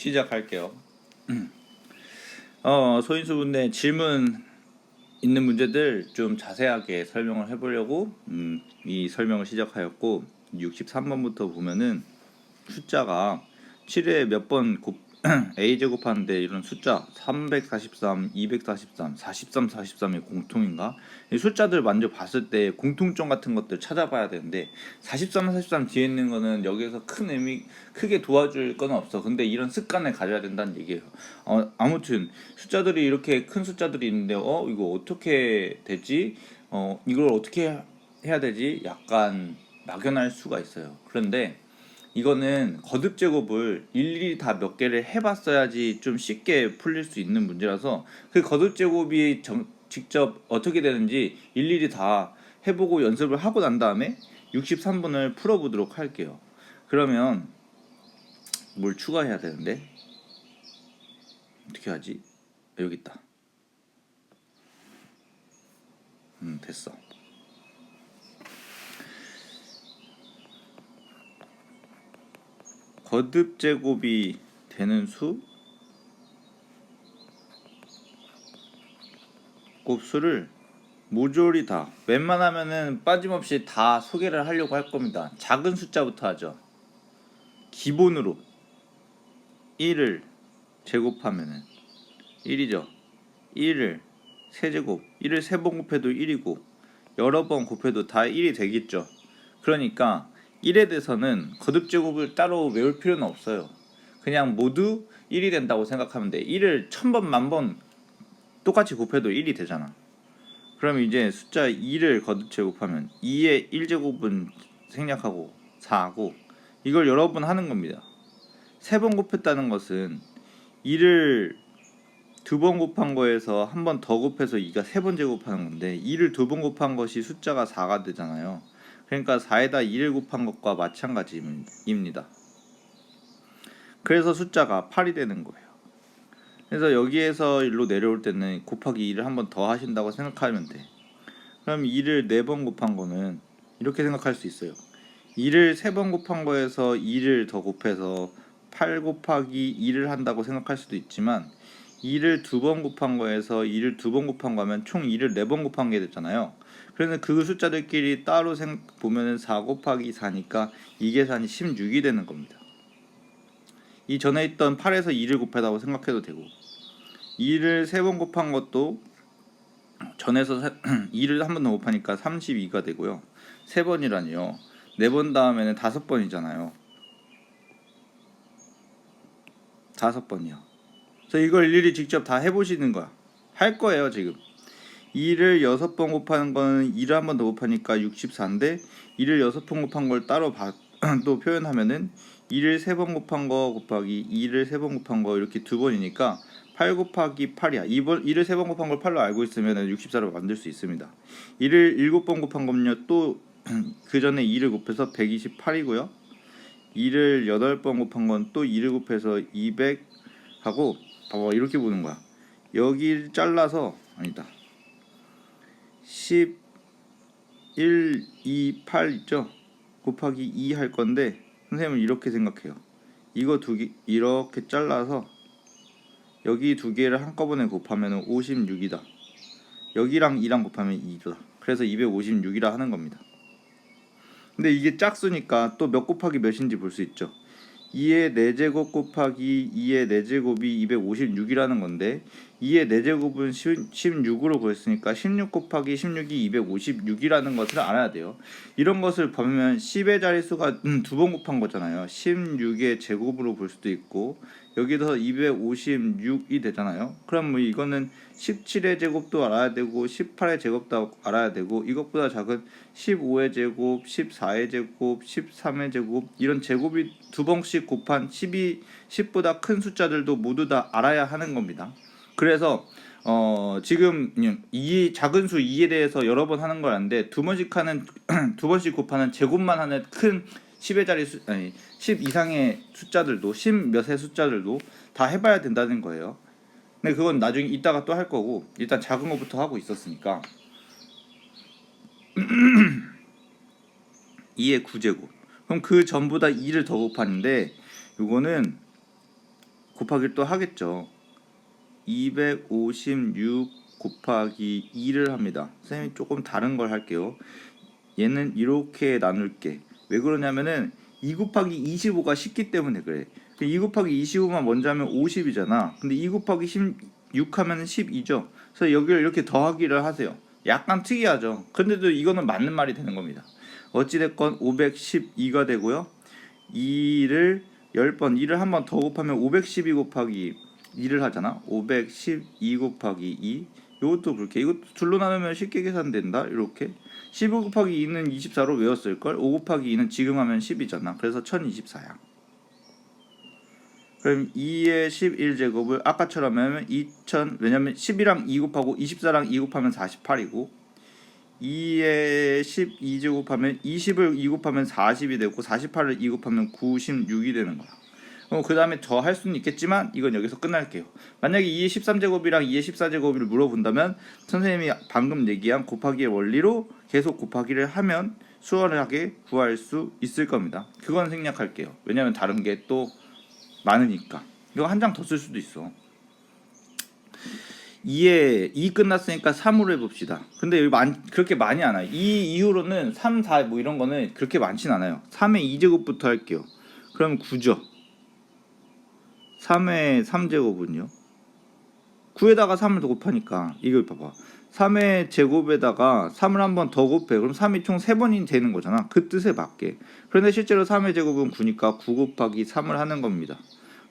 시작할게요. 소인수분의 질문 있는 문제들 좀 자세하게 설명을 해보려고 이 설명을 시작하였고, 63번부터 보면은 숫자가 7에 몇 번 a제곱하는데 이런 숫자 343, 243, 43, 43이 공통인가? 이 숫자들 먼저 봤을 때 공통점 같은 것들 찾아봐야 되는데 43, 43 뒤에 있는 거는 여기서 큰 의미 크게 도와줄 건 없어. 근데 이런 습관을 가져야 된다는 얘기예요. 아무튼 숫자들이 이렇게 큰 숫자들이 있는데 이거 어떻게 되지? 이걸 어떻게 해야 되지? 약간 막연할 수가 있어요. 그런데 이거는 거듭 제곱을 일일이 다 몇 개를 해봤어야지 좀 쉽게 풀릴 수 있는 문제라서, 그 거듭 제곱이 직접 어떻게 되는지 일일이 다 해보고 연습을 하고 난 다음에 63번을 풀어보도록 할게요. 그러면 뭘 추가해야 되는데 어떻게 하지? 여기 있다. 됐어. 거듭 제곱이 되는 수 곱수를 모조리 다, 웬만하면은 빠짐없이 다 소개를 하려고 할 겁니다. 작은 숫자부터 하죠. 기본으로 1을 제곱하면은 1이죠. 1을 세제곱, 1을 3번 곱해도 1이고 여러 번 곱해도 다 1이 되겠죠. 그러니까 1에 대해서는 거듭 제곱을 따로 외울 필요는 없어요. 그냥 모두 1이 된다고 생각하면 돼. 1을 1000번, 10,000번 똑같이 곱해도 1이 되잖아. 그럼 이제 숫자 2를 거듭 제곱하면 2의 1제곱은 생략하고 4하고, 이걸 여러 번 하는 겁니다. 3번 곱했다는 것은 2를 2번 곱한 거에서 한 번 더 곱해서 2가 3번 제곱하는 건데, 2를 2번 곱한 것이 숫자가 4가 되잖아요. 그러니까 4에다 2를 곱한 것과 마찬가지입니다. 그래서 숫자가 8이 되는 거예요. 그래서 여기에서 일로 내려올 때는 곱하기 2를 한 번 더 하신다고 생각하면 돼. 그럼 2를 4번 곱한 거는 이렇게 생각할 수 있어요. 2를 3번 곱한 거에서 2를 더 곱해서 8 곱하기 2를 한다고 생각할 수도 있지만, 2를 2번 곱한 거에서 2를 2번 곱한 거면 총 2를 4번 곱한 게 됐잖아요. 그래서 그 숫자들끼리 따로 보면은 4 곱하기 4니까 이 계산이 16이 되는 겁니다. 이 전에 있던 8에서 2를 곱하다고 생각해도 되고, 2를 3번 곱한 것도 전에서 2를 한 번 더 곱하니까 32가 되고요. 3번이라니요. 4번 다음에는 5번이잖아요. 5번이요. 그래서 이걸 일일이 직접 다 해보시는 거야. 할 거예요 지금. 2를 6번 곱하는 거는 2를 한 번 더 곱하니까 64인데, 2를 6번 곱한 걸 따로 또 표현하면은 2를 3번 곱한 거 곱하기 2를 3번 곱한 거 이렇게 2번이니까 8 곱하기 8이야. 2를 3번 곱한 걸 8로 알고 있으면 64로 만들 수 있습니다. 2를 7번 곱한 거는요, 또 그 전에 2를 곱해서 128이고요. 2를 8번 곱한 건 또 2를 곱해서 200 하고, 봐봐, 이렇게 보는 거야. 여기 잘라서, 아니다, 11, 2, 8 있죠? 곱하기 2 할 건데, 선생님은 이렇게 생각해요. 이거 두 개 이렇게 잘라서 여기 두 개를 한꺼번에 곱하면 56이다. 여기랑 2랑 곱하면 2다. 그래서 256이라 하는 겁니다. 근데 이게 짝수니까 또 몇 곱하기 몇인지 볼 수 있죠. 2의 4제곱 곱하기 2의 4제곱이 256이라는 건데, 2의 4제곱은 16으로 구했으니까 16 곱하기 16이 256이라는 것을 알아야 돼요. 이런 것을 보면 10의 자릿수가 2번 곱한 거잖아요. 16의 제곱으로 볼 수도 있고, 여기서 256이 되잖아요. 그럼 뭐 이거는 17의 제곱도 알아야 되고 18의 제곱도 알아야 되고, 이것보다 작은 15의 제곱, 14의 제곱, 13의 제곱, 이런 제곱이 2번씩 곱한 10보다 큰 숫자들도 모두 다 알아야 하는 겁니다. 그래서 지금 이 작은 수 2에 대해서 여러 번 하는 걸 아는데, 두 번씩 곱하는 제곱만 하는 큰 10의 자리 10 이상의 숫자들도, 10 몇의 숫자들도 다 해봐야 된다는 거예요. 근데 그건 나중에 이따가 또 할 거고, 일단 작은 것부터 하고 있었으니까 2의 9제곱. 그럼 그 전부 다 2를 더 곱하는데, 요거는 곱하기를 또 하겠죠. 256 곱하기 2를 합니다. 선생님이 조금 다른 걸 할게요. 얘는 이렇게 나눌게. 왜 그러냐면은 2 곱하기 25가 쉽기 때문에 그래. 2 곱하기 25만 먼저 하면 50이잖아. 근데 2 곱하기 16 하면 12죠. 그래서 여기를 이렇게 더하기를 하세요. 약간 특이하죠. 근데도 이거는 맞는 말이 되는 겁니다. 어찌됐건 512가 되고요. 2를 10번, 2를 한 번 더 곱하면 512 곱하기 2를 하잖아. 512 곱하기 2. 이것도 그렇게. 이것도 둘로 나누면 쉽게 계산된다. 이렇게. 15 곱하기 2는 24로 외웠을걸? 5 곱하기 2는 지금 하면 10이잖아. 그래서 1024야. 그럼 2의 11제곱을 아까처럼 하면 2000, 왜냐면 10이랑 2 곱하고 24랑 2 곱하면 48이고 2의 12제곱하면 20을 2 곱하면 40이 되고 48을 2 곱하면 96이 되는 거야. 그 다음에 더 할 수는 있겠지만 이건 여기서 끝날게요. 만약에 2의 13제곱이랑 2의 14제곱을 물어본다면 선생님이 방금 얘기한 곱하기의 원리로 계속 곱하기를 하면 수월하게 구할 수 있을 겁니다. 그건 생략할게요. 왜냐면 다른 게 또 많으니까. 이거 한 장 더 쓸 수도 있어. 2에 2 끝났으니까 3으로 해봅시다. 근데 여기 그렇게 많이 안 와요. 2 이후로는 3, 4 뭐 이런 거는 그렇게 많진 않아요. 3의 2제곱부터 할게요. 그럼 9죠. 3의 3제곱은요? 9에다가 3을 더 곱하니까 이걸 봐봐. 3의 제곱에다가 3을 한 번 더 곱해. 그럼 3이 총 3번이 되는 거잖아. 그 뜻에 맞게. 그런데 실제로 3의 제곱은 9니까 9 곱하기 3을 하는 겁니다.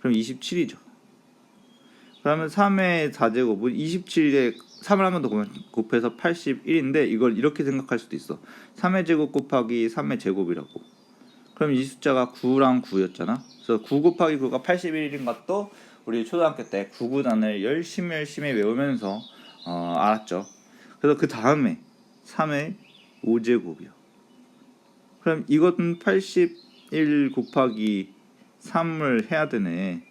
그럼 27이죠. 그러면 3의 4제곱은 27에 3을 한 번 더 곱해서 81인데 이걸 이렇게 생각할 수도 있어. 3의 제곱 곱하기 3의 제곱이라고. 그럼 이 숫자가 9랑 9였잖아. 그래서 9 곱하기 9가 81인 것도 우리 초등학교 때 구구단을 열심히 외우면서 알았죠. 그래서 그 다음에 3의 5제곱이요. 그럼 이것은 81 곱하기 3을 해야 되네.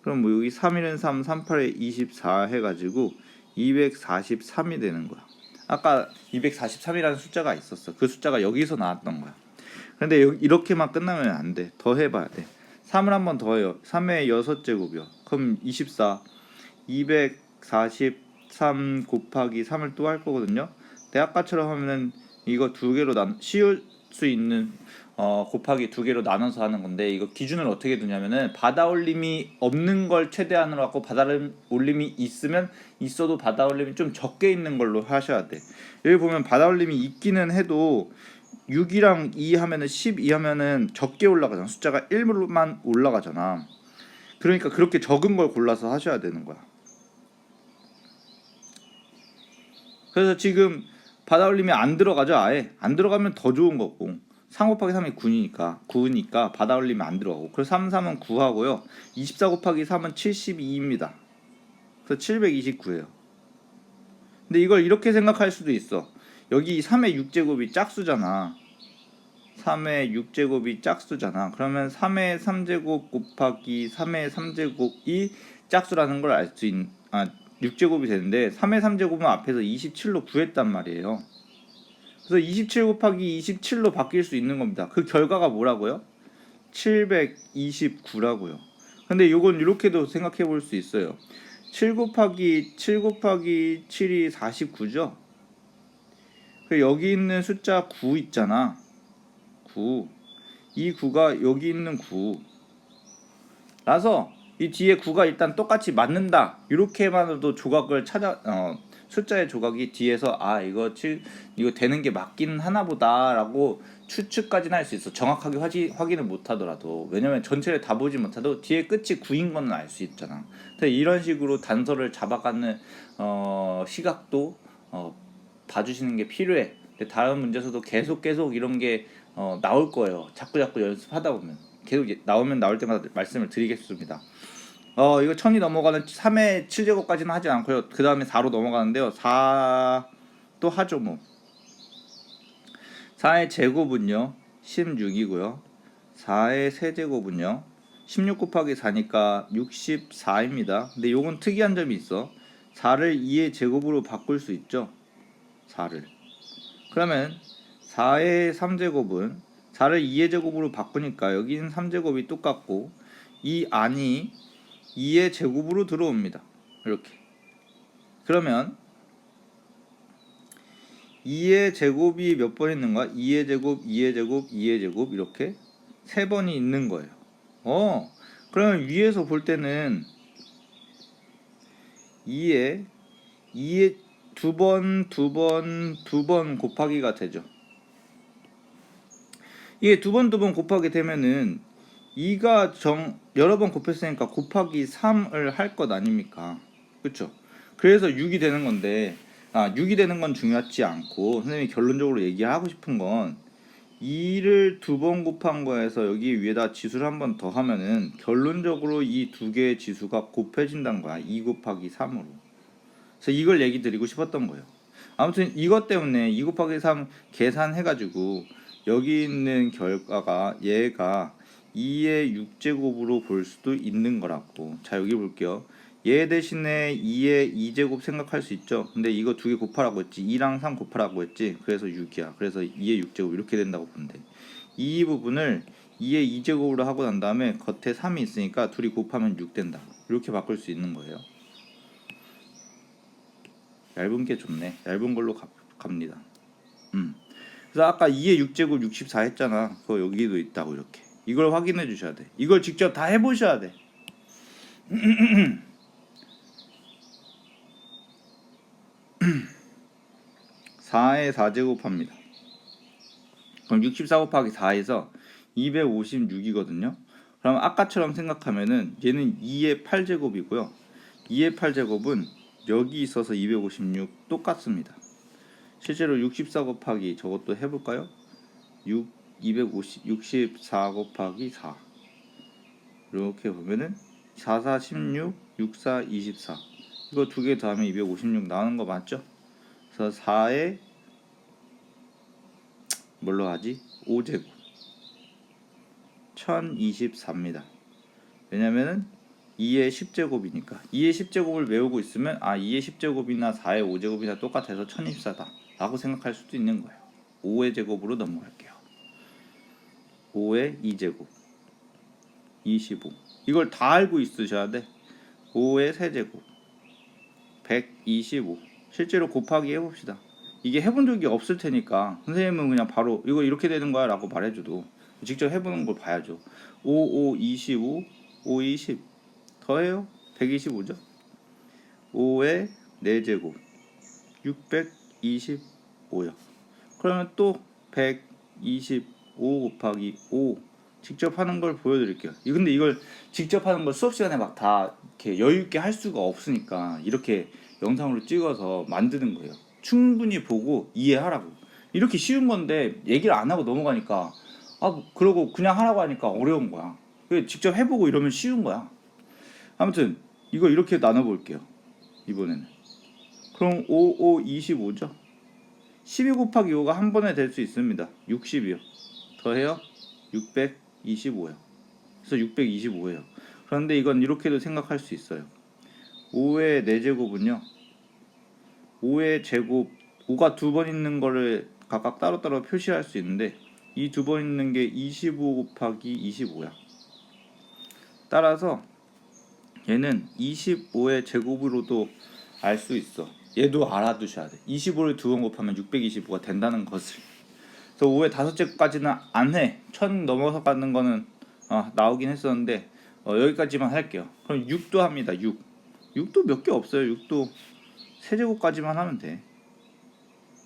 그럼 뭐 여기 3일은 3, 38에 24 해가지고 243이 되는 거야. 아까 243이라는 숫자가 있었어. 그 숫자가 여기서 나왔던 거야. 근데 이렇게만 끝나면 안 돼. 더 해봐야 돼. 3을 한 번 더 해요. 3의 6제곱이요. 그럼 24. 243 곱하기 3을 또 할 거거든요. 근데 아까처럼 하면은 이거 두 개로 씌울 수 있는 곱하기 두 개로 나눠서 하는 건데 이거 기준을 어떻게 두냐면은 받아올림이 없는 걸 최대한으로 하고 받아올림이 있어도 받아올림이 좀 적게 있는 걸로 하셔야 돼. 여기 보면 받아올림이 있기는 해도 6이랑 2 하면은 12 하면은 적게 올라가잖아. 숫자가 1만 올라가잖아. 그러니까 그렇게 적은 걸 골라서 하셔야 되는 거야. 그래서 지금 받아올림이 안 들어가죠. 아예 안 들어가면 더 좋은 거고 3 곱하기 3이 9니까 받아올림이 안 들어가고 그래서 3, 3은 9하고요 24 곱하기 3은 72입니다. 그래서 729예요. 근데 이걸 이렇게 생각할 수도 있어. 여기 3의 6제곱이 짝수잖아. 3의 6제곱이 짝수잖아. 그러면 3의 3제곱 곱하기 3의 3제곱이 짝수라는 걸 알 수 있는 6제곱이 되는데 3의 3제곱은 앞에서 27로 구했단 말이에요. 그래서 27 곱하기 27로 바뀔 수 있는 겁니다. 그 결과가 뭐라고요? 729라고요. 근데 이건 이렇게도 생각해 볼 수 있어요. 7 곱하기 7이 49죠. 여기 있는 숫자 9 있잖아. 9. 이 9가 여기 있는 9. 라서 이 뒤에 9가 일단 똑같이 맞는다. 이렇게만으로도 조각을 숫자의 조각이 뒤에서 이거 되는 게 맞긴 하나 보다라고 추측까지는 할 수 있어. 정확하게 확인을 못 하더라도. 왜냐면 전체를 다 보지 못해도 뒤에 끝이 9인 거는 알 수 있잖아. 이런 식으로 단서를 잡아가는 시각도 봐주시는 게 필요해. 근데 다른 문제에서도 계속 이런 게 나올 거예요. 자꾸 연습하다 보면 계속 나올 때마다 말씀을 드리겠습니다. 이거 1000이 넘어가는 3의 7제곱까지는 하지 않고요. 그 다음에 4로 넘어가는데요. 4 또 하죠 뭐. 4의 제곱은요 16이고요. 4의 세제곱은요 16 곱하기 4니까 64입니다. 근데 요건 특이한 점이 있어. 4를 2의 제곱으로 바꿀 수 있죠. 4를. 그러면 4의 3제곱은 4를 2의 제곱으로 바꾸니까 여기는 3제곱이 똑같고 이 안이 2의 제곱으로 들어옵니다. 이렇게. 그러면 2의 제곱이 몇 번 있는가? 2의 제곱, 2의 제곱, 2의 제곱 이렇게 3번이 있는 거예요. 그러면 위에서 볼 때는 2의 두 번 곱하기가 되죠. 이게 두 번 곱하게 되면은 2가 여러 번 곱했으니까 곱하기 3을 할 것 아닙니까? 그쵸? 그래서 6이 되는 건데 6이 되는 건 중요하지 않고 선생님이 결론적으로 얘기하고 싶은 건 2를 두 번 곱한 거에서 여기 위에다 지수를 한 번 더 하면은 결론적으로 이 두 개의 지수가 곱해진다는 거야. 2 곱하기 3으로. 그래서 이걸 얘기 드리고 싶었던 거예요. 아무튼 이것 때문에 2 곱하기 3 계산해가지고 여기 있는 결과가 얘가 2의 6제곱으로 볼 수도 있는 거라고. 자, 여기 볼게요. 얘 대신에 2의 2제곱 생각할 수 있죠. 근데 이거 두 개 곱하라고 했지. 2랑 3 곱하라고 했지. 그래서 6이야. 그래서 2의 6제곱 이렇게 된다고 보면 돼. 이 부분을 2의 2제곱으로 하고 난 다음에 겉에 3이 있으니까 둘이 곱하면 6 된다. 이렇게 바꿀 수 있는 거예요. 얇은 게 좋네. 얇은 걸로 갑니다. 그래서 아까 2의 6제곱 64 했잖아. 그거 여기도 있다고 이렇게. 이걸 확인해 주셔야 돼. 이걸 직접 다 해보셔야 돼. 4에 4제곱합니다. 그럼 64 곱하기 4에서 256이거든요. 그럼 아까처럼 생각하면은 얘는 2의 8제곱이고요. 2의 8제곱은 여기 있어서 256 똑같습니다. 실제로 64 곱하기 저것도 해볼까요? 64 곱하기 4 이렇게 보면은 4, 4, 16, 6, 4, 24 이거 두 개 더하면 256 나오는 거 맞죠? 그래서 4에 뭘로 하지? 5제곱 1024입니다. 왜냐면은 2의 10제곱이니까 2의 10제곱을 외우고 있으면 2의 10제곱이나 4의 5제곱이나 똑같아서 1024다 라고 생각할 수도 있는 거예요. 5의 제곱으로 넘어갈게요. 5의 2제곱 25 이걸 다 알고 있으셔야 돼. 5의 세제곱 125 실제로 곱하기 해봅시다. 이게 해본 적이 없을 테니까 선생님은 그냥 바로 이거 이렇게 되는 거야 라고 말해줘도 직접 해보는 걸 봐야죠. 5, 5, 25 5, 20 더해요 125죠. 5의 4제곱 625요. 그러면 또 125 곱하기 5 직접 하는 걸 보여드릴게요. 근데 이걸 직접 하는 걸 수업 시간에 막 다 이렇게 여유 있게 할 수가 없으니까 이렇게 영상으로 찍어서 만드는 거예요. 충분히 보고 이해하라고. 이렇게 쉬운 건데 얘기를 안 하고 넘어가니까 그러고 그냥 하라고 하니까 어려운 거야. 직접 해보고 이러면 쉬운 거야. 아무튼 이거 이렇게 나눠볼게요. 이번에는 그럼 5, 5, 25죠. 12 곱하기 5가 한 번에 될 수 있습니다. 60이요. 더해요 625요. 그래서 625예요. 그런데 이건 이렇게도 생각할 수 있어요. 5의 4제곱은요 5의 제곱 5가 두 번 있는 거를 각각 따로따로 표시할 수 있는데 이 두 번 있는 게 25 곱하기 25야. 따라서 얘는 25의 제곱으로도 알 수 있어. 얘도 알아두셔야 돼. 25를 두 번 곱하면 625가 된다는 것을. 그래서 5의 5제곱까지는 안 해. 1000 넘어서 가는 거는 나오긴 했었는데 여기까지만 할게요. 그럼 6도 합니다. 6도 몇 개 없어요. 6도 세제곱까지만 하면 돼.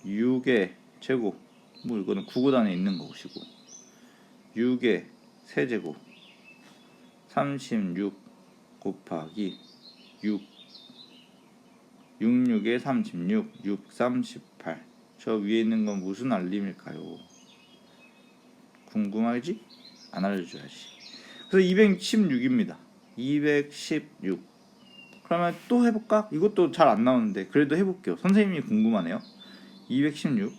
6의 제곱 뭐 이거는 구구단에 있는 것이고 6의 세제곱 36 곱하기 6 66에 36 6 38 저 위에 있는 건 무슨 알림일까요? 궁금하지? 안 알려줘야지. 그래서 216입니다. 216 그러면 또 해볼까? 이것도 잘 안 나오는데 그래도 해볼게요. 선생님이 궁금하네요. 216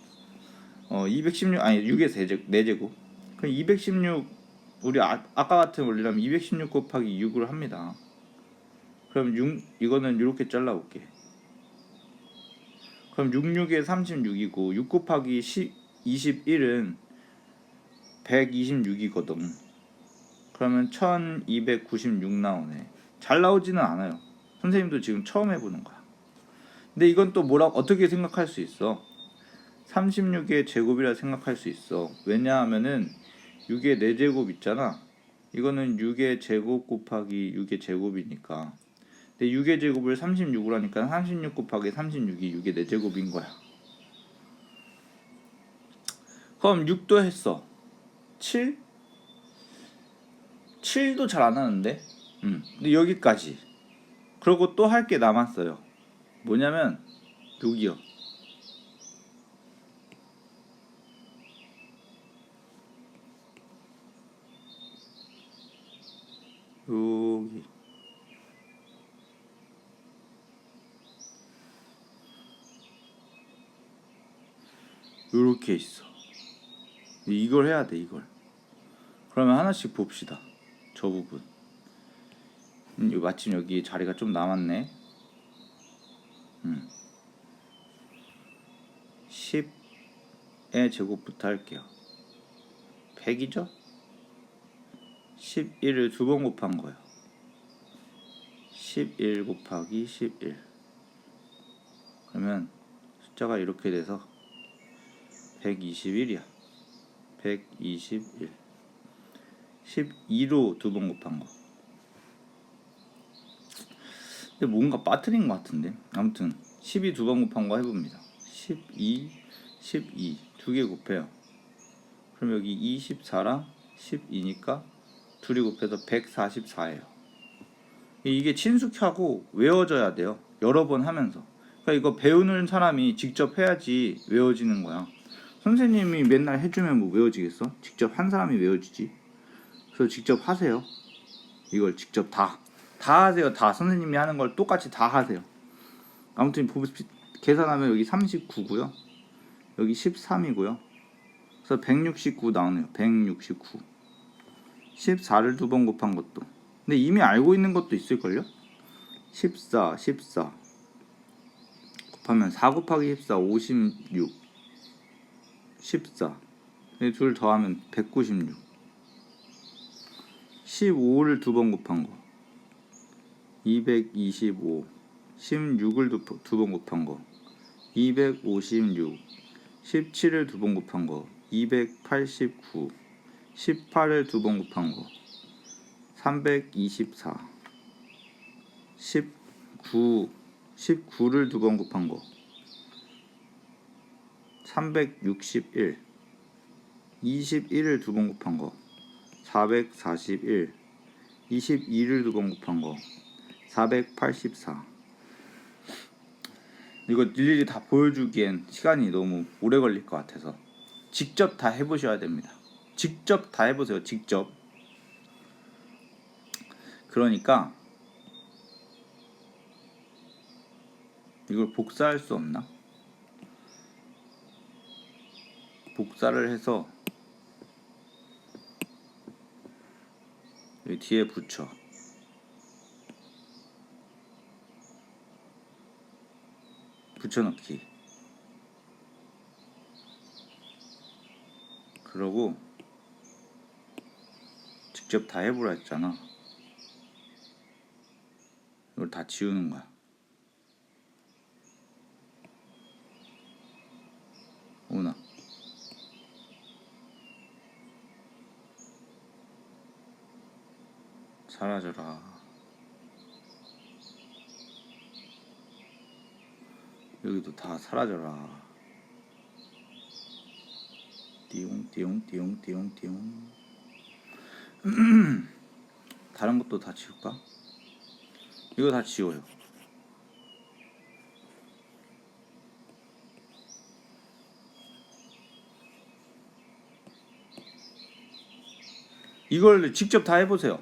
216 아니 6의 4제곱 그럼 216 우리 아까 같은 원리라면 216 곱하기 6을 합니다. 그럼 6 이거는 이렇게 잘라볼게. 그럼 66에 36이고 6 곱하기 21은 126이거든. 그러면 1296 나오네. 잘 나오지는 않아요. 선생님도 지금 처음 해보는 거야. 근데 이건 또 어떻게 생각할 수 있어? 36의 제곱이라 생각할 수 있어. 왜냐하면은 6의 4제곱 있잖아. 이거는 6의 제곱 곱하기 6의 제곱이니까. 근데 6의 제곱을 36으로 하니까 36 곱하기 36이 6의 4제곱인 거야. 그럼 6도 했어. 7? 7도 잘 안 하는데? 근데 여기까지. 그리고 또 할 게 남았어요. 뭐냐면 6이요. 여기. 요렇게 있어. 이걸 해야 돼, 이걸. 그러면 하나씩 봅시다. 저 부분. 마침 여기 자리가 좀 남았네. 10의 제곱부터 할게요. 100이죠? 11을 2번 곱한 거예요. 11 곱하기 11. 그러면 숫자가 이렇게 돼서 121이야. 121. 12로 2번 곱한 거. 근데 뭔가 빠뜨린 것 같은데. 아무튼 12 2번 곱한 거 해봅니다. 12 두 개 곱해요. 그럼 여기 24랑 12니까 둘이 곱해서 144예요. 이게 친숙하고 외워져야 돼요. 여러 번 하면서. 그러니까 이거 배우는 사람이 직접 해야지 외워지는 거야. 선생님이 맨날 해주면 뭐 외워지겠어? 직접 한 사람이 외워지지. 그래서 직접 하세요. 이걸 직접 다 하세요. 다 선생님이 하는 걸 똑같이 다 하세요. 아무튼 계산하면 여기 39고요. 여기 13이고요. 그래서 169 나오네요. 169. 14를 2번 곱한 것도. 근데 이미 알고 있는 것도 있을걸요? 14 곱하면 4 곱하기 14 56. 14. 둘 더하면 196. 15를 2번 곱한 거 225. 16을 2번 곱한 거 256. 17을 2번 곱한 거 289. 18을 2번 곱한 거 324. 19를 2번 곱한 거 361. 21을 2번 곱한 거 441. 22를 2번 곱한 거 484. 이거 일일이 다 보여주기엔 시간이 너무 오래 걸릴 것 같아서 직접 다 해보셔야 됩니다. 직접 다 해보세요. 직접. 그러니까 이걸 복사할 수 없나? 복사를 해서 여기 뒤에 붙여. 붙여넣기. 그러고 직접 다 해보라 했잖아. 이걸 다 지우는 거야. 오나. 사라져라. 여기도 다 사라져라. 띠용. 다른 것도 다 지울까? 이거 다 지워요. 이걸 직접 다 해보세요.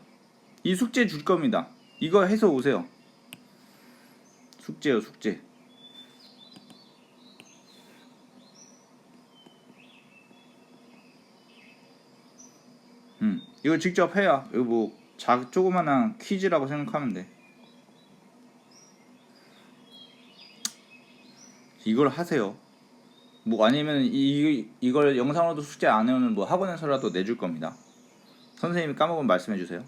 이 숙제 줄 겁니다. 이거 해서 오세요. 숙제요, 숙제. 이거 직접 해야 이거 뭐 조그만한 퀴즈라고 생각하면 돼. 이걸 하세요. 뭐 아니면 이걸 영상으로도 숙제 안 해오면 뭐 학원에서라도 내줄 겁니다. 선생님이 까먹으면 말씀해 주세요.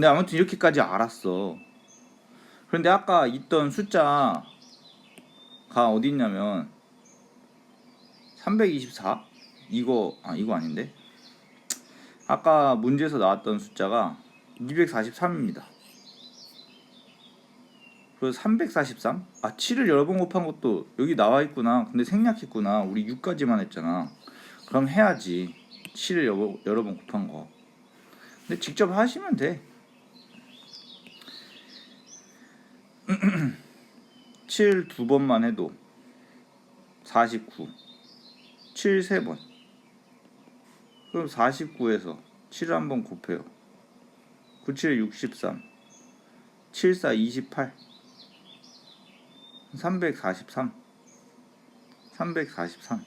근데 아무튼 이렇게까지 알았어. 그런데 아까 있던 숫자가 어디 있냐면 324? 이거 아닌데? 아까 문제에서 나왔던 숫자가 243입니다. 그래서 343? 7을 여러 번 곱한 것도 여기 나와 있구나. 근데 생략했구나. 우리 6까지만 했잖아. 그럼 해야지. 7을 여러 번 곱한 거. 근데 직접 하시면 돼. 7 2번만 해도 49. 7 3번. 그럼 49에서 7을 한번 곱해요. 9, 7, 63. 7, 4, 28. 343. 343.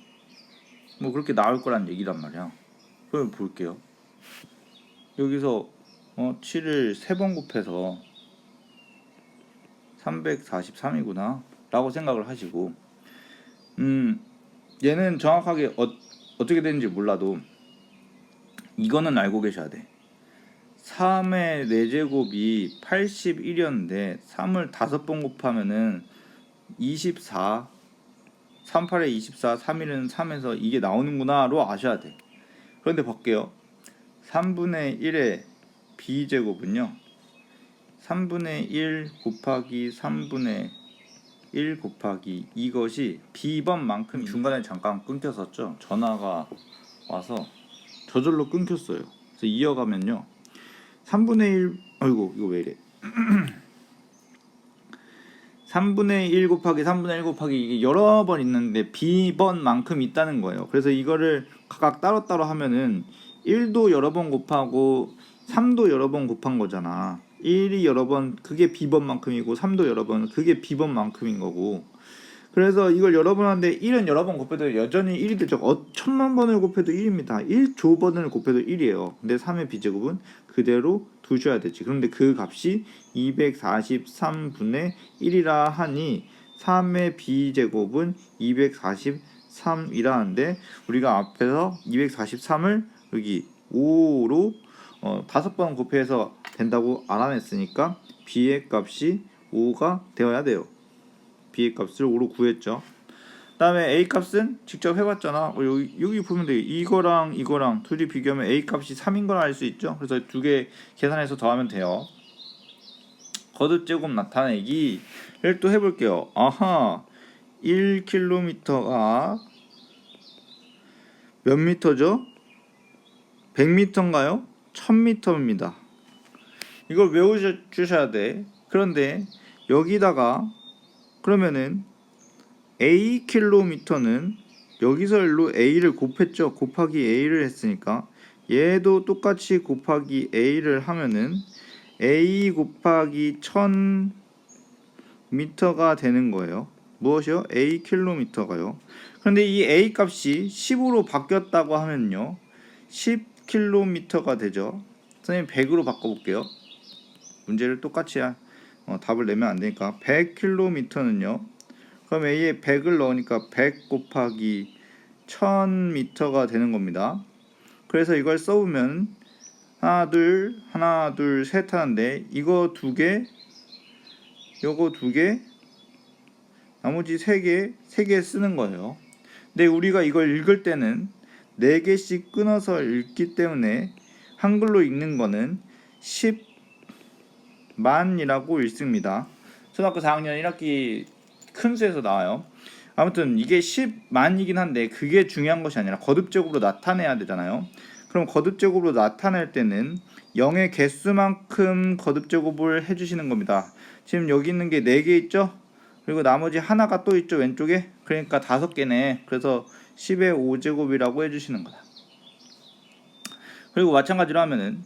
뭐 그렇게 나올 거란 얘기란 말이야. 그럼 볼게요. 여기서 7을 3번 곱해서 343이구나 라고 생각을 하시고, 얘는 정확하게 어떻게 되는지 몰라도 이거는 알고 계셔야 돼. 3의 4제곱이 81이었는데 3을 5번 곱하면은 24, 38에 24, 3일은 3에서 이게 나오는구나로 아셔야 돼. 그런데 볼게요. 3분의 1의 b제곱은요 3분의 1 곱하기 3분의 1 곱하기 이것이 b번만큼. 중간에 잠깐 끊겼었죠. 전화가 와서 저절로 끊겼어요. 그래서 이어가면요 3분의 1 아이고 이거 왜 이래 3분의 1 곱하기 3분의 1 곱하기 이게 여러 번 있는데 b번만큼 있다는 거예요. 그래서 이거를 각각 따로따로 하면은 1도 여러 번 곱하고 3도 여러 번 곱한 거잖아. 1이 여러 번 그게 b번만큼이고 3도 여러 번 그게 b번만큼인 거고. 그래서 이걸 여러 번 하는데 1은 여러 번 곱해도 여전히 1이 되죠. 1000만 번을 곱해도 1입니다. 1조 번을 곱해도 1이에요. 근데 3의 b제곱은 그대로 두셔야 되지. 그런데 그 값이 243분의 1이라 하니 3의 b제곱은 243이라는데 우리가 앞에서 243을 여기 5로 5번 곱해서 된다고 알아냈으니까 b의 값이 5가 되어야 돼요. b의 값을 5로 구했죠. 그 다음에 a 값은 직접 해봤잖아. 여기 보면 돼. 이거랑 둘이 비교하면 a 값이 3인 걸 알 수 있죠. 그래서 두 개 계산해서 더하면 돼요. 거듭제곱 나타내기를 또 해볼게요. 1km가 몇 미터죠? 100m인가요? 1000m입니다. 이걸 외워주셔야 돼. 그런데 여기다가 그러면은 a킬로미터는 여기서 일로 a를 곱했죠. 곱하기 a를 했으니까 얘도 똑같이 곱하기 a를 하면은 a 곱하기 1000m가 되는 거예요. 무엇이요? a킬로미터가요. 그런데 이 a 값이 10으로 바뀌었다고 하면요 10km가 되죠. 선생님 100으로 바꿔볼게요. 문제를 똑같이 답을 내면 안 되니까 100km는요. 그럼 A에 100을 넣으니까 100 곱하기 1000m가 되는 겁니다. 그래서 이걸 써보면 하나 둘 셋 하는데 이거 두 개, 요거 두 개, 나머지 세 개 쓰는 거예요. 근데 우리가 이걸 읽을 때는 4개씩 끊어서 읽기 때문에 한글로 읽는 거는 10만이라고 읽습니다. 초등학교 4학년 1학기 큰 수에서 나와요. 아무튼 이게 10만이긴 한데 그게 중요한 것이 아니라 거듭제곱으로 나타내야 되잖아요. 그럼 거듭제곱으로 나타낼 때는 0의 개수만큼 거듭제곱을 해주시는 겁니다. 지금 여기 있는 게 4개 있죠? 그리고 나머지 하나가 또 있죠, 왼쪽에? 그러니까 5개네. 그래서 10의 5제곱이라고 해주시는 거다. 그리고 마찬가지로 하면은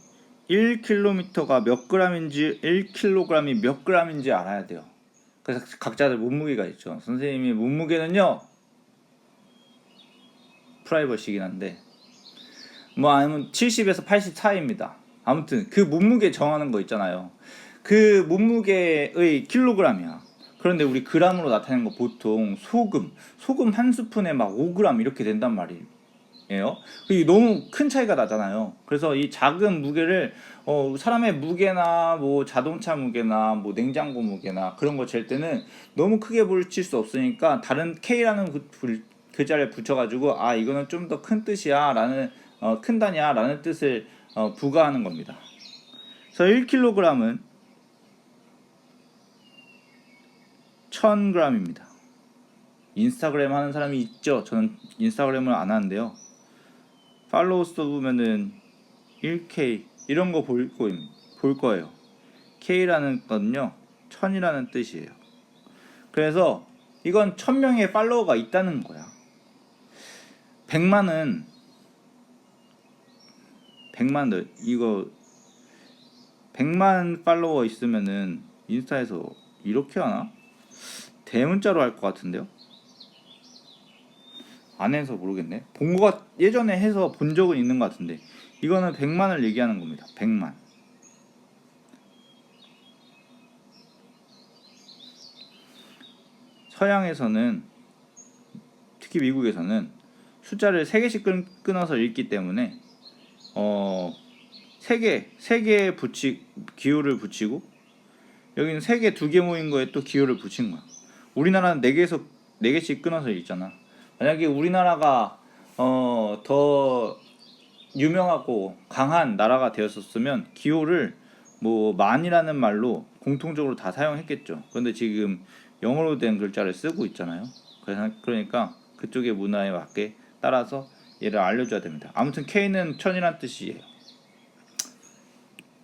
1km가 몇 g인지 1kg이 몇 g인지 알아야 돼요. 그래서 각자들 몸무게가 있죠. 선생님이 몸무게는요 프라이버시긴 한데 아니면 70에서 80 사이입니다. 아무튼 그 몸무게 정하는 거 있잖아요. 그 몸무게의 킬로그램이야. 그런데 우리 그람으로 나타내는 거 보통 소금 한 스푼에 막 5g 이렇게 된단 말이에요. 그게 너무 큰 차이가 나잖아요. 그래서 이 작은 무게를 사람의 무게나 뭐 자동차 무게나 뭐 냉장고 무게나 그런 거 잴 때는 너무 크게 붙일 수 없으니까 다른 K라는 글자를 붙여가지고 아 이거는 좀 더 큰 뜻이야 라는 큰 단위야 라는 뜻을 부과하는 겁니다. 그래서 1kg은 1000g입니다. 인스타그램 하는 사람이 있죠. 저는 인스타그램을 안 하는데요. 팔로우 수 보면은 1K 이런 거 볼 거예요. K라는 건요 1000이라는 뜻이에요. 그래서 이건 1000명의 팔로워가 있다는 거야. 100만은 이거 100만 팔로워 있으면은 인스타에서 이렇게 하나? 대문자로 할 것 같은데요? 안 해서 모르겠네. 본 거가 예전에 해서 본 적은 있는 것 같은데 이거는 100만을 얘기하는 겁니다. 100만. 서양에서는 특히 미국에서는 숫자를 3개씩 끊어서 읽기 때문에 3개 기호를 붙이고 여기는 3개 2개 모인 거에 또 기호를 붙인 거야. 우리나라는 4개씩 끊어서 읽잖아. 만약에 우리나라가 더 유명하고 강한 나라가 되었었으면 기호를 뭐 만이라는 말로 공통적으로 다 사용했겠죠. 그런데 지금 영어로 된 글자를 쓰고 있잖아요. 그러니까 그쪽의 문화에 맞게 따라서 얘를 알려줘야 됩니다. 아무튼 K는 1000이란 뜻이에요.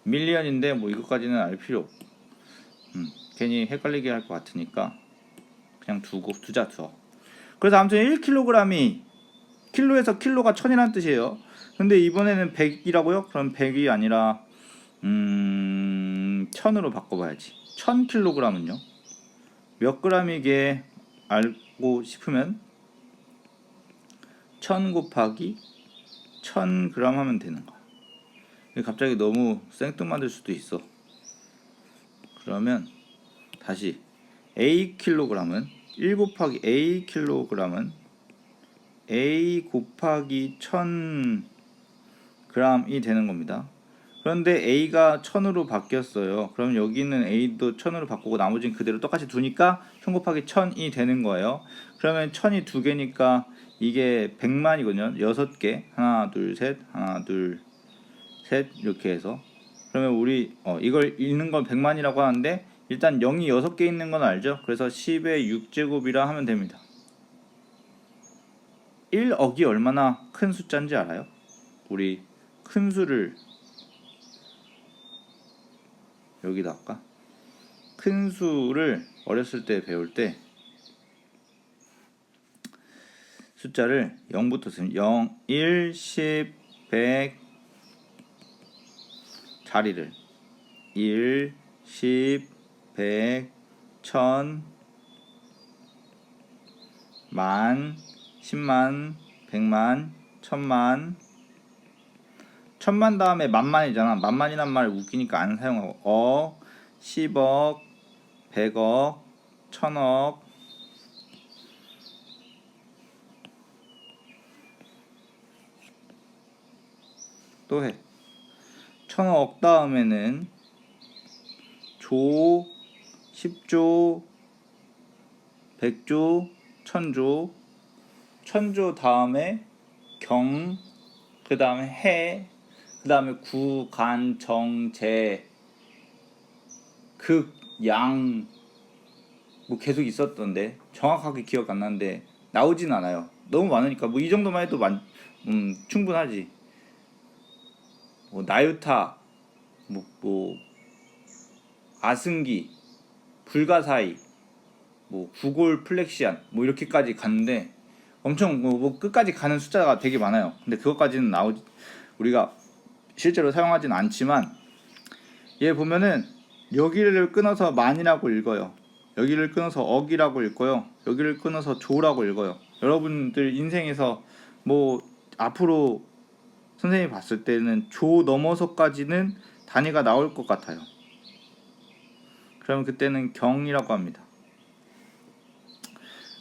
밀리언인데 뭐 이것까지는 알 필요 없고 괜히 헷갈리게 할 것 같으니까 그냥 두자. 그래서 아무튼 1kg이 킬로에서 킬로가 1000이란 뜻이에요. 근데 이번에는 100이라고요? 그럼 100이 아니라 1000으로 바꿔봐야지. 1000kg은요 몇 g이게 알고 싶으면 1000 곱하기 1000g 하면 되는 거야. 갑자기 너무 생뚱맞을 수도 있어. 그러면 다시 A 킬로그램은 1 곱하기 A 킬로그램은 A 곱하기 1000g이 되는 겁니다. 그런데 A가 1000으로 바뀌었어요. 그럼 여기는 A도 1000으로 바꾸고 나머지는 그대로 똑같이 두니까 1000 곱하기 1000이 되는 거예요. 그러면 1000이 2개니까 이게 100만이거든요. 6개. 하나, 둘, 셋. 하나, 둘, 셋. 이렇게 해서. 그러면 우리 이걸 읽는 건 100만이라고 하는데 일단 0이 6개 있는 건 알죠? 그래서 10의 6제곱이라 하면 됩니다. 1억이 얼마나 큰 숫자인지 알아요? 우리 큰 수를 여기다 할까? 큰 수를 어렸을 때 배울 때 숫자를 0부터 쓰면 0, 1, 10, 100 자리를 1, 10, 100, 1000, 만, 10만, 100만, 1000만 1000만 다음에 만만이잖아. 만만이란 말 웃기니까 안 사용하고 10억, 100억, 1000억 또 해. 1000억 다음에는 조, 10조, 100조, 1000조 1000조 다음에 경, 그 다음에 해, 그 다음에 구, 간, 정, 재, 극, 양 뭐 계속 있었던데 정확하게 기억 안 나는데 나오진 않아요. 너무 많으니까 뭐 이 정도만 해도 충분하지. 뭐 나유타, 뭐 아승기, 불가사의, 뭐 구골 플렉시안 뭐 이렇게까지 갔는데 엄청 뭐 끝까지 가는 숫자가 되게 많아요. 근데 그것까지는 우리가 실제로 사용하진 않지만 얘 보면은 여기를 끊어서 만이라고 읽어요. 여기를 끊어서 억이라고 읽고요. 여기를 끊어서 조라고 읽어요. 여러분들 인생에서 뭐 앞으로 선생님이 봤을 때는 조 넘어서까지는 단위가 나올 것 같아요. 그러면 그때는 경이라고 합니다.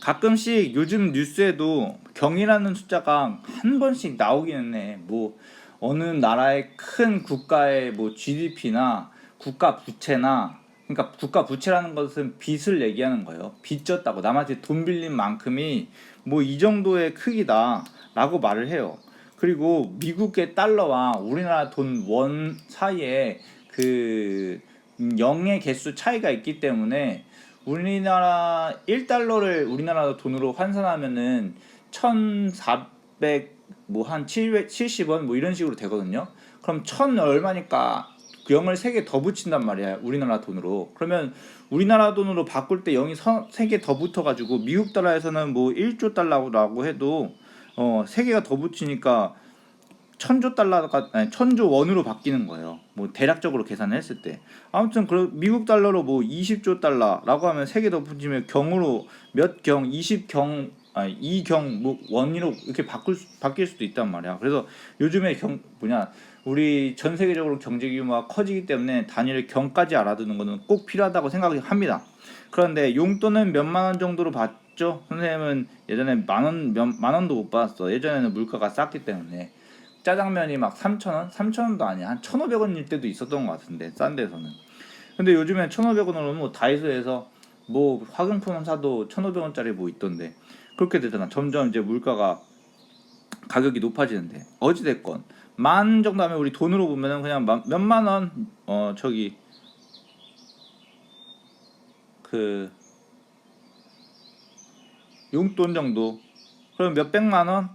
가끔씩 요즘 뉴스에도 경이라는 숫자가 한 번씩 나오기는 해. 뭐 어느 나라의 큰 국가의 뭐 GDP나 국가 부채나, 그러니까 국가 부채라는 것은 빚을 얘기하는 거예요. 빚졌다고, 남한테 돈 빌린 만큼이 뭐 이 정도의 크기다라고 말을 해요. 그리고 미국의 달러와 우리나라 돈 원 사이에 그 0의 개수 차이가 있기 때문에 우리나라 1달러를 우리나라 돈으로 환산하면은 1,400 뭐 한 770원 뭐 이런 식으로 되거든요. 그럼 1,000 얼마니까 0을 3개 더 붙인단 말이야, 우리나라 돈으로. 그러면 우리나라 돈으로 바꿀 때 0이 3개 더 붙어가지고 미국 달러에서는 뭐 1조 달러라고 해도 3개가 더 붙이니까 1,000조 달러가, 아니 1,000조 원으로 바뀌는 거예요. 뭐 대략적으로 계산을 했을 때. 아무튼 미국 달러로 뭐 20조 달러라고 하면 3개 더 붙이면 경으로 몇 경, 20경, 아니 2경 뭐 원으로 이렇게 바뀔 수도 있단 말이야. 그래서 요즘에 우리 전 세계적으로 경제 규모가 커지기 때문에 단위를 경까지 알아두는 것은 꼭 필요하다고 생각합니다. 그런데 용돈은 몇만 원 정도로 받죠. 선생님은 예전에 만 원도 못 받았어. 예전에는 물가가 쌌기 때문에. 짜장면이 막 3,000원? 3,000원도 아니야. 한 1,500원일 때도 있었던 것 같은데, 싼 데서는. 근데 요즘엔 1,500원으로 뭐 다이소에서 뭐 화장품 사도 1,500원짜리 뭐 있던데. 그렇게 되잖아. 점점 이제 물가가 가격이 높아지는데. 어찌됐건 만 정도 하면 우리 돈으로 보면은 그냥 몇만 원, 그 용돈 정도. 그럼 몇백만 원?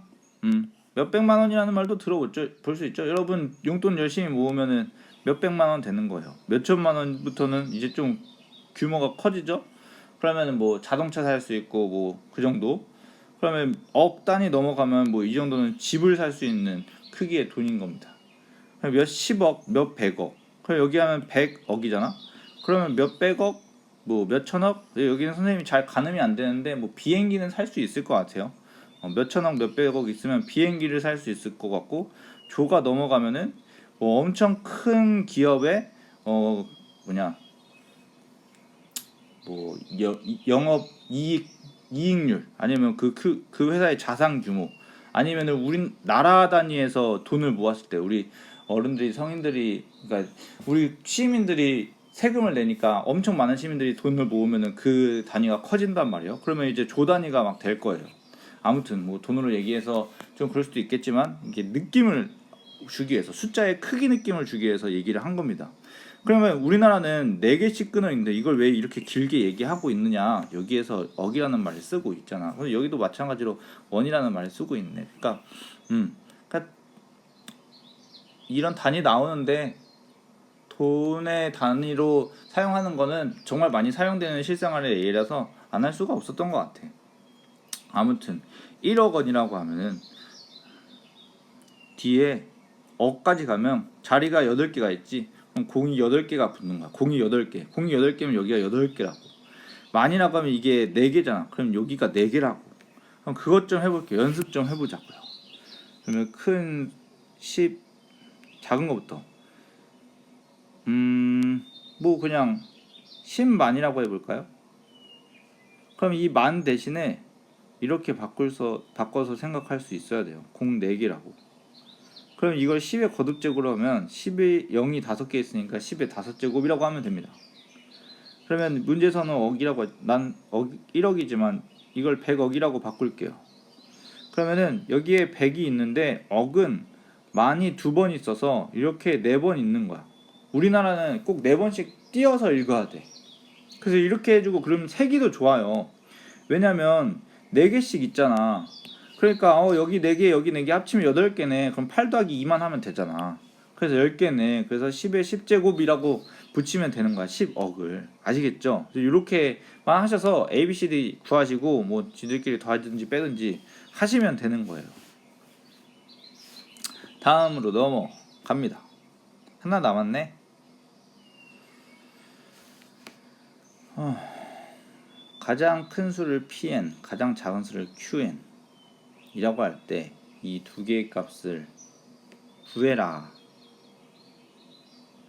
몇백만 원이라는 말도 볼 수 있죠. 여러분 용돈 열심히 모으면은 몇백만 원 되는 거예요. 몇천만 원부터는 이제 좀 규모가 커지죠. 그러면은 뭐 자동차 살 수 있고 뭐 그 정도. 그러면 억 단위 넘어가면 뭐 이 정도는 집을 살 수 있는 크기의 돈인 겁니다. 몇 십억, 몇 백억. 그럼 여기 하면 100억이잖아. 그러면 몇 백억, 뭐 몇 천억. 여기는 선생님이 잘 가늠이 안 되는데 뭐 비행기는 살 수 있을 것 같아요. 몇 천억, 몇 백억 있으면 비행기를 살 수 있을 것 같고, 조가 넘어가면은 뭐 엄청 큰 기업의 어 뭐냐 뭐 영업 이익률, 아니면 그 회사의 자산 규모, 아니면은 우리 나라 단위에서 돈을 모았을 때 우리 어른들이, 성인들이, 그러니까 우리 시민들이 세금을 내니까 엄청 많은 시민들이 돈을 모으면은 그 단위가 커진단 말이에요. 그러면 이제 조 단위가 막 될 거예요. 아무튼 뭐 돈으로 얘기해서 좀 그럴 수도 있겠지만, 이게 느낌을 주기 위해서, 숫자의 크기 느낌을 주기 위해서 얘기를 한 겁니다. 그러면 우리나라는 4개씩 끊어 있는데 이걸 왜 이렇게 길게 얘기하고 있느냐, 여기에서 억이라는 말을 쓰고 있잖아. 그래서 여기도 마찬가지로 원이라는 말을 쓰고 있네. 그러니까 이런 단위 나오는데 돈의 단위로 사용하는 거는 정말 많이 사용되는 실생활의 예라서 안 할 수가 없었던 것 같아. 아무튼 1억 원이라고 하면은 뒤에 억까지 가면 자리가 8개가 있지. 그럼 공이 8개가 붙는 거야. 공이 8개. 공이 8개면 여기가 8개라고. 만이라고 하면 이게 4개잖아. 그럼 여기가 4개라고. 그럼 그것 좀 해볼게요. 연습 좀 해보자고요. 그러면 큰 10, 작은 거부터. 뭐 그냥 10만이라고 해볼까요? 그럼 이 만 대신에 이렇게 바꿔서 생각할 수 있어야 돼요. 공 4개라고. 그럼 이걸 10의 거듭제곱으로 하면 10의 0이 5개 있으니까 10의 5제곱이라고 하면 됩니다. 그러면 문제에서는 억이라고, 난 1억이지만 이걸 100억이라고 바꿀게요. 그러면은 여기에 100이 있는데 억은 만이 2번 있어서 이렇게 4번 있는 거야. 우리나라는 꼭 4번씩 띄어서 읽어야 돼. 그래서 이렇게 해주고, 그럼 세기도 좋아요. 왜냐면 4개씩 있잖아. 그러니까 여기 4개, 여기 4개 합치면 8개네. 그럼 8 더하기 2만 하면 되잖아. 그래서 10개네. 그래서 10의 10제곱이라고 붙이면 되는 거야. 10억을. 아시겠죠? 이렇게만 하셔서 ABCD 구하시고 뭐 지들끼리 더하든지 빼든지 하시면 되는 거예요. 다음으로 넘어갑니다. 하나 남았네. 가장 큰 수를 pn, 가장 작은 수를 qn 이라고 할 때 이 두 개의 값을 구해라.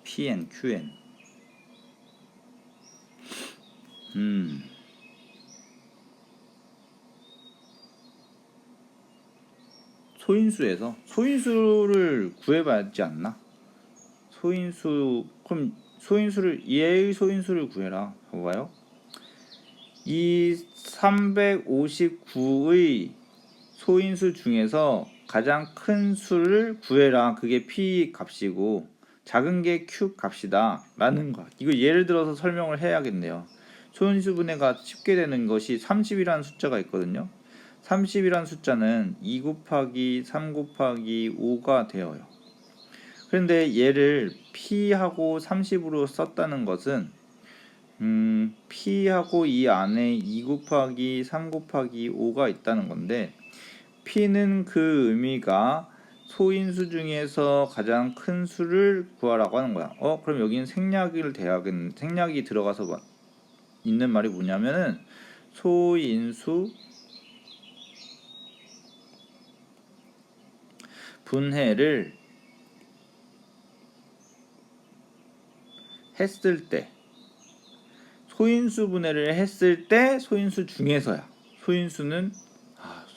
pn, qn. 소인수에서 소인수를 구해봐야지 않나? 소인수, 그럼 소인수를, 얘의 소인수를 구해라. 봐봐요. 이 359의 소인수 중에서 가장 큰 수를 구해라. 그게 p 값이고 작은 게 q 값이다 라는 거. 이거 예를 들어서 설명을 해야겠네요. 소인수 분해가 쉽게 되는 것이 30이라는 숫자가 있거든요. 30이라는 숫자는 2 곱하기 3 곱하기 5가 되어요. 그런데 얘를 p하고 30으로 썼다는 것은 p하고 이 안에 2 곱하기 3 곱하기 5가 있다는 건데, p는 그 의미가 소인수 중에서 가장 큰 수를 구하라고 하는 거야. 그럼 여기는 생략을 대하겠는, 생략이 들어가서 있는 말이 뭐냐면은 소인수 분해를 했을 때, 소인수 분해를 했을 때 소인수 중에서야. 소인수는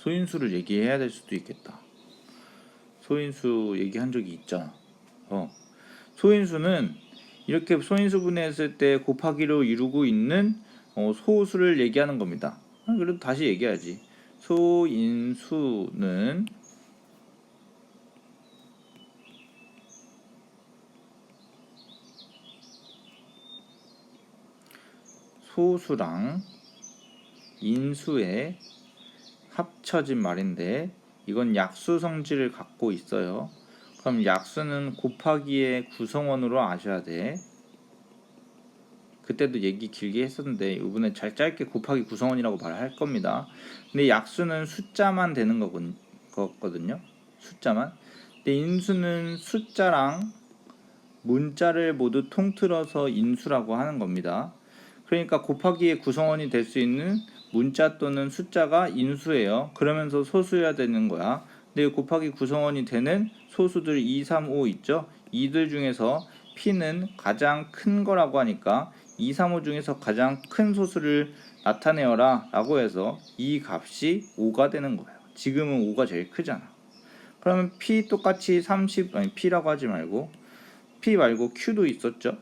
소인수를 얘기해야 될 수도 있겠다. 소인수 얘기한 적이 있잖아. 소인수는 이렇게 소인수 분해했을 때 곱하기로 이루고 있는 소수를 얘기하는 겁니다. 그래도 다시 얘기해야지. 소인수는 소수랑 인수의 합쳐진 말인데, 이건 약수 성질을 갖고 있어요. 그럼 약수는 곱하기의 구성원으로 아셔야 돼. 그때도 얘기 길게 했었는데 이번에 잘 짧게 곱하기 구성원이라고 말할 겁니다. 근데 약수는 숫자만 되는 거거든요. 숫자만. 근데 인수는 숫자랑 문자를 모두 통틀어서 인수라고 하는 겁니다. 그러니까 곱하기의 구성원이 될 수 있는 문자 또는 숫자가 인수예요. 그러면서 소수여야 되는 거야. 근데 곱하기 구성원이 되는 소수들 2, 3, 5 있죠? 이들 중에서 p는 가장 큰 거라고 하니까 2, 3, 5 중에서 가장 큰 소수를 나타내어라 라고 해서 이 값이 5가 되는 거예요. 지금은 5가 제일 크잖아. 그러면 p 똑같이 30, 아니 p라고 하지 말고 p 말고 q도 있었죠?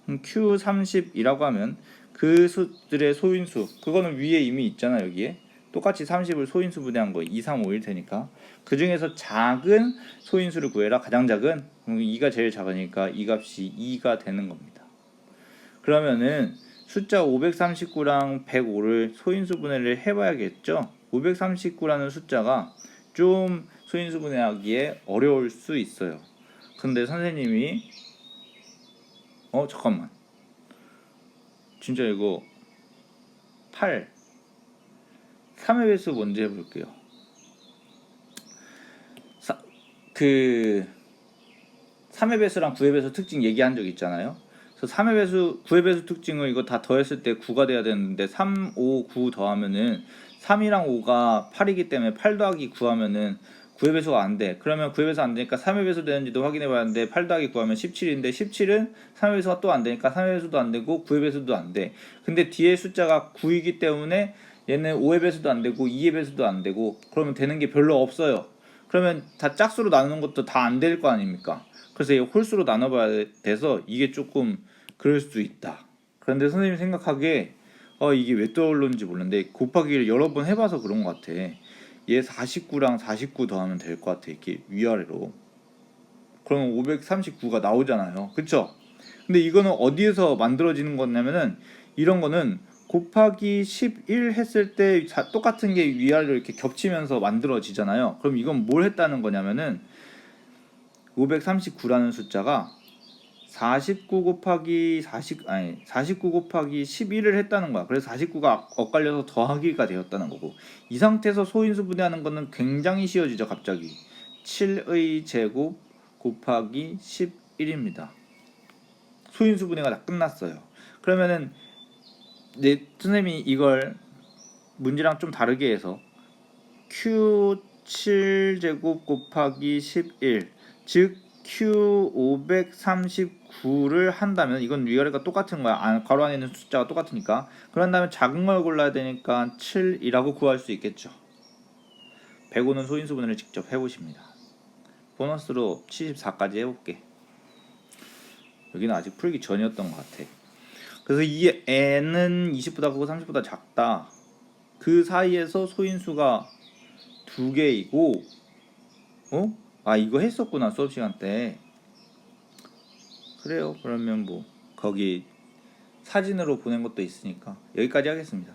Q30이라고 하면 그 수들의 소인수, 그거는 위에 이미 있잖아. 여기에 똑같이 30을 소인수 분해한 거 2, 3, 5일 테니까 그 중에서 작은 소인수를 구해라. 가장 작은 2가 제일 작으니까 이 값이 2가 되는 겁니다. 그러면은 숫자 539랑 105를 소인수 분해를 해봐야겠죠. 539라는 숫자가 좀 소인수 분해하기에 어려울 수 있어요. 근데 선생님이 잠깐만, 진짜 이거 8 3의 배수 먼저 해볼게요. 그 3의 배수랑 9의 배수 특징 얘기한 적 있잖아요. 그래서 3의 배수, 9의 배수 특징을 이거 다 더했을 때 9가 돼야 되는데 3, 5, 9 더하면은 3이랑 5가 8이기 때문에 8 더하기 9 하면은 9의 배수가 안 돼. 그러면 9의 배수 안 되니까 3의 배수 되는지도 확인해 봐야 하는데 8 더하기 9 하면 17인데 17은 3의 배수가 또 안 되니까 3의 배수도 안 되고 9의 배수도 안 돼. 근데 뒤에 숫자가 9이기 때문에 얘는 5의 배수도 안 되고 2의 배수도 안 되고, 그러면 되는 게 별로 없어요. 그러면 다 짝수로 나누는 것도 다 안 될 거 아닙니까? 그래서 이 홀수로 나눠봐야 돼서 이게 조금 그럴 수 있다. 그런데 선생님이 생각하기에 이게 왜 떠오르는지 모르는데 곱하기를 여러 번 해봐서 그런 것 같아. 얘 49랑 49 더하면 될 것 같아. 이렇게 위아래로. 그러면 539가 나오잖아요. 그쵸? 근데 이거는 어디에서 만들어지는 거냐면은, 이런 거는 곱하기 11 했을 때 똑같은 게 위아래로 이렇게 겹치면서 만들어지잖아요. 그럼 이건 뭘 했다는 거냐면은 539라는 숫자가 49 곱하기 49 곱하기 11을 했다는 거야. 그래서 49가 엇갈려서 더하기가 되었다는 거고, 이 상태에서 소인수 분해하는 거는 굉장히 쉬워지죠. 갑자기 7의 제곱 곱하기 11입니다. 소인수 분해가 다 끝났어요. 그러면은 선생님이 이걸 문제랑 좀 다르게 해서 Q7제곱 곱하기 11, 즉 Q539를 한다면, 이건 위아래가 똑같은 거야. 괄호 안에 있는 숫자가 똑같으니까. 그런 다음에 작은 걸 골라야 되니까 7이라고 구할 수 있겠죠. 105는 소인수분해를 직접 해보십니다. 보너스로 74까지 해볼게. 여기는 아직 풀기 전이었던 것 같아. 그래서 이 n은 20보다 크고 30보다 작다. 그 사이에서 소인수가 2개이고, 이거 했었구나, 수업 시간 때. 그래요. 그러면 뭐 거기 사진으로 보낸 것도 있으니까 여기까지 하겠습니다.